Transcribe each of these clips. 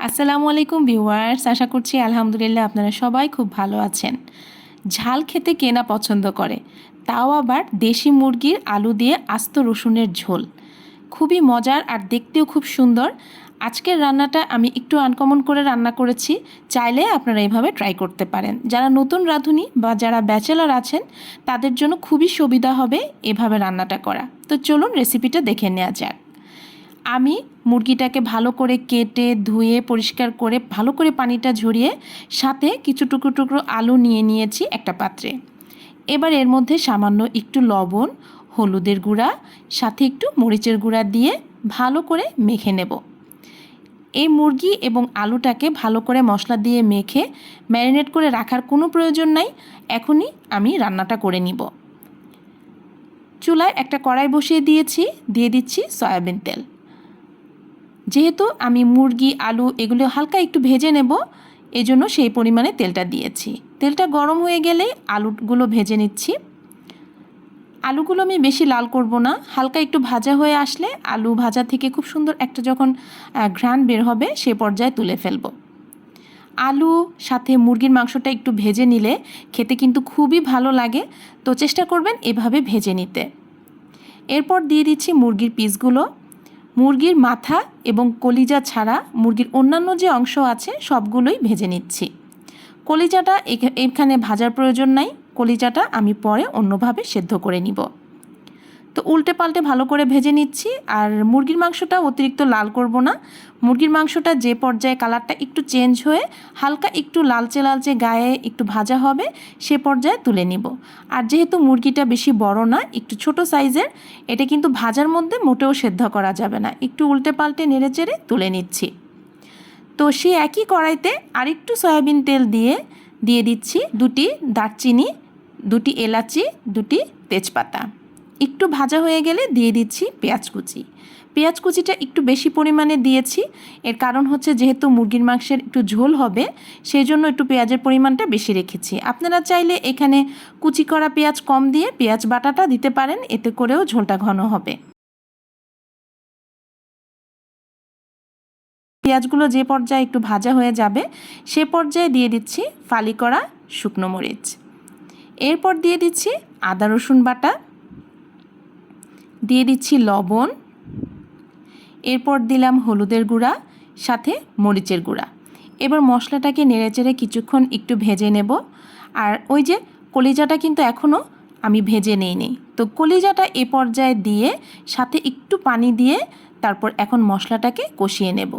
আসসালামু আলাইকুম ভিউয়ার্স, আশা করছি আলহামদুলিল্লাহ আপনারা সবাই খুব ভালো আছেন। ঝাল খেতে কে না পছন্দ করে, তাও আবার দেশি মুরগির আলু দিয়ে আস্ত রসুনের ঝোল। খুবই মজার আর দেখতেও খুব সুন্দর। আজকের রান্নাটা আমি একটু আনকমন করে রান্না করেছি, চাইলে আপনারা এভাবে ট্রাই করতে পারেন। যারা নতুন রাঁধুনি বা যারা ব্যাচেলার আছেন তাদের জন্য খুবই সুবিধা হবে এভাবে রান্নাটা করা। তো চলুন রেসিপিটা দেখে নেওয়া যাক। আমি মুরগিটাকে ভালো করে কেটে ধুয়ে পরিষ্কার করে ভালো করে পানিটা ঝরিয়ে সাথে কিছু টুকরো টুকরো আলু নিয়ে নিয়েছি একটা পাত্রে। এবার এর মধ্যে সামান্য একটু লবণ, হলুদের গুঁড়া, সাথে একটু মরিচের গুঁড়া দিয়ে ভালো করে মেখে নেব। এই মুরগি এবং আলুটাকে ভালো করে মশলা দিয়ে মেখে ম্যারিনেট করে রাখার কোনো প্রয়োজন নাই, এখনই আমি রান্নাটা করে নিব। চুলায় একটা কড়াই বসিয়ে দিয়েছি, দিয়ে দিচ্ছি সয়াবিন তেল। যেহেতু আমি মুরগি আলু এগুলো হালকা একটু ভেজে নেব, এজন্য সেই পরিমাণে তেলটা দিয়েছি। তেলটা গরম হয়ে গেলেই আলুগুলো ভেজে নিচ্ছি। আলুগুলো আমি বেশি লাল করব না, হালকা একটু ভাজা হয়ে আসলে আলু ভাজা থেকে খুব সুন্দর একটা যখন ঘ্রাণ বের হবে সে পর্যায়ে তুলে ফেলব। আলু সাথে মুরগির মাংসটা একটু ভেজে নিলে খেতে কিন্তু খুবই ভালো লাগে, তো চেষ্টা করবেন এভাবে ভেজে নিতে। এরপর দিয়ে দিচ্ছি মুরগির পিসগুলো। মুরগির মাথা এবং কলিজা ছাড়া মুরগির অন্যান্য যে অংশ আছে সবগুলোই ভেজে নিচ্ছি। কলিজাটা এখানে ভাজার প্রয়োজন নাই, কলিজাটা আমি পরে অন্যভাবে সেদ্ধ করে নিব। তো উল্টে পাল্টে ভালো করে ভেজে নিচ্ছি। আর মুরগির মাংসটা অতিরিক্ত লাল করব না। মুরগির মাংসটা যে পর্যায়ে কালারটা একটু চেঞ্জ হয়ে হালকা একটু লালচে লালচে গায়ে একটু ভাজা হবে সে পর্যায়ে তুলে নিব। আর যেহেতু মুরগিটা বেশি বড় না, একটু ছোট সাইজের, এটা কিন্তু ভাজার মধ্যে মোটেও সেদ্ধ করা যাবে না। একটু উল্টে পাল্টে নেড়েচেড়ে তুলে নিচ্ছি। তো সেই একই কড়াইতে আরেকটু সয়াবিন তেল দিয়ে দিচ্ছি দুটি দারচিনি, দুটি এলাচি, দুটি তেজপাতা। একটু ভাজা হয়ে গেলে দিয়ে দিচ্ছি পেঁয়াজ কুচি। পেঁয়াজ কুচিটা একটু বেশি পরিমাণে দিয়েছি, এর কারণ হচ্ছে যেহেতু মুরগির মাংসের একটু ঝোল হবে সেই জন্য একটু পেঁয়াজের পরিমাণটা বেশি রেখেছি। আপনারা চাইলে এখানে কুচি করা পেঁয়াজ কম দিয়ে পেঁয়াজ বাটাটা দিতে পারেন, এতে করেও ঝোলটা ঘন হবে। পেঁয়াজগুলো যে পর্যায়ে একটু ভাজা হয়ে যাবে সে পর্যায়ে দিয়ে দিচ্ছি ফালি করা শুকনো মরিচ। এরপর দিয়ে দিচ্ছি আদা রসুন বাটা, দিয়ে দিচ্ছি লবণ, এরপর দিলাম হলুদের গুঁড়া, সাথে মরিচের গুঁড়া। এবার মশলাটাকে নেড়েচেড়ে কিছুক্ষণ একটু ভেজে নেব। আর ওই যে কলিজাটা কিন্তু এখনও আমি ভেজে নিইনি, তো কলিজাটা এ পর্যায়ে দিয়ে সাথে একটু পানি দিয়ে তারপর এখন মশলাটাকে কষিয়ে নেব।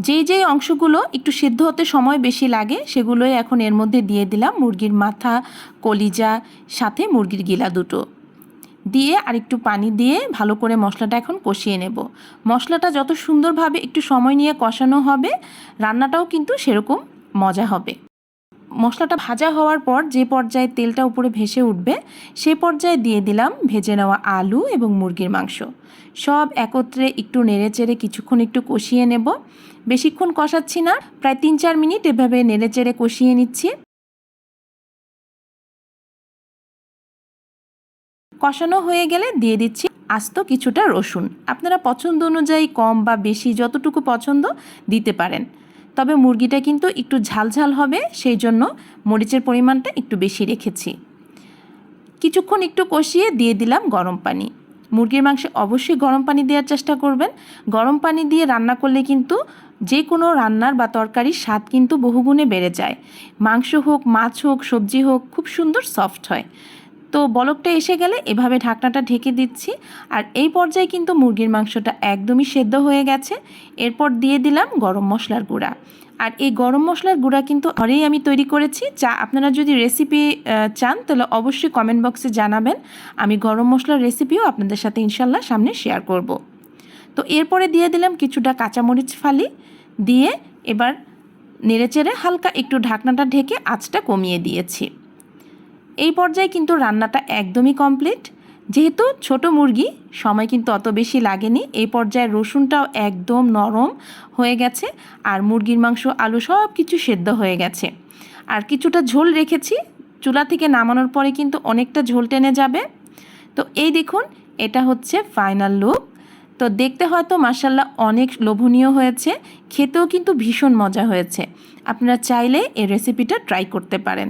যেই অংশগুলো একটু সিদ্ধ হতে সময় বেশি লাগে সেগুলোই এখন এর মধ্যে দিয়ে দিলাম। মুরগির মাথা, কলিজা, সাথে মুরগির গিলা দুটো দিয়ে আর একটু পানি দিয়ে ভালো করে মশলাটা এখন কষিয়ে নেব। মশলাটা যত সুন্দরভাবে একটু সময় নিয়ে কষানো হবে রান্নাটাও কিন্তু সেরকম মজা হবে। মশলাটা ভাজা হওয়ার পর যে পর্যায়ে তেলটা উপরে ভেসে উঠবে সে পর্যায়ে দিয়ে দিলাম ভেজে নেওয়া আলু এবং মুরগির মাংস। সব একত্রে একটু নেড়েচেড়ে কিছুক্ষণ একটু কষিয়ে নেব। বেশিক্ষণ কষাচ্ছি না, প্রায় 3-4 মিনিট এভাবে নেড়েচেড়ে কষিয়ে নিচ্ছি। কষানো হয়ে গেলে দিয়ে দিচ্ছি আস্ত কিছুটা রসুন। আপনারা পছন্দ অনুযায়ী কম বা বেশি যতটুকু পছন্দ দিতে পারেন, তবে মুরগিটা কিন্তু একটু ঝালঝাল হবে সেই জন্য মরিচের পরিমাণটা একটু বেশি রেখেছি। কিছুক্ষণ একটু কষিয়ে দিয়ে দিলাম গরম পানি। মুরগির মাংসে অবশ্যই গরম পানি দেওয়ার চেষ্টা করবেন। গরম পানি দিয়ে রান্না করলে কিন্তু যে কোনো রান্নার বা তরকারির স্বাদ কিন্তু বহুগুণে বেড়ে যায়। মাংস হোক, মাছ হোক, সবজি হোক, খুব সুন্দর সফট হয়। তো বলকটা এসে গেলে এভাবে ঢাকনাটা ঢেকে দিচ্ছি। আর এই পর্যায়ে কিন্তু মুরগির মাংসটা একদমই সেদ্ধ হয়ে গেছে। এরপর দিয়ে দিলাম গরম মশলার গুঁড়া। আর এই গরম মশলার গুঁড়া কিন্তু ঘরেই আমি তৈরি করেছি। আপনারা যদি রেসিপি চান তাহলে অবশ্যই কমেন্ট বক্সে জানাবেন, আমি গরম মশলার রেসিপিও আপনাদের সাথে ইনশাল্লাহ সামনে শেয়ার করব। তো এরপরে দিয়ে দিলাম কিছুটা কাঁচামরিচ ফালি, দিয়ে এবার নেড়েচেড়ে হালকা একটু ঢাকনাটা ঢেকে আঁচটা কমিয়ে দিয়েছি। এই পর্যায়ে কিন্তু রান্নাটা একদমই কমপ্লিট। যেহেতু ছোট মুরগি সময় কিন্তু অত বেশি লাগেনি। এই পর্যায়ে রসুনটাও একদম নরম হয়ে গেছে আর মুরগির মাংস, আলু সব কিছু সেদ্ধ হয়ে গেছে। আর কিছুটা ঝোল রেখেছি, চুলা থেকে নামানোর পরে কিন্তু অনেকটা ঝোল টেনে যাবে। তো এই দেখুন, এটা হচ্ছে ফাইনাল লুক। তো দেখতে হয়তো মাশাআল্লাহ অনেক লোভনীয় হয়েছে, খেতেও কিন্তু ভীষণ মজা হয়েছে। আপনারা চাইলে এই রেসিপিটা ট্রাই করতে পারেন,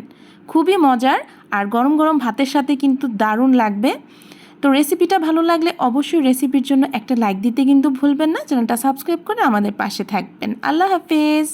খুবই মজার আর গরম গরম ভাতের সাথে কিন্তু দারুণ লাগবে। তো রেসিপিটা ভালো লাগলে অবশ্যই রেসিপির জন্য একটা লাইক দিতে কিন্তু ভুলবেন না। চ্যানেলটা সাবস্ক্রাইব করে আমাদের পাশে থাকবেন। আল্লাহ হাফেজ।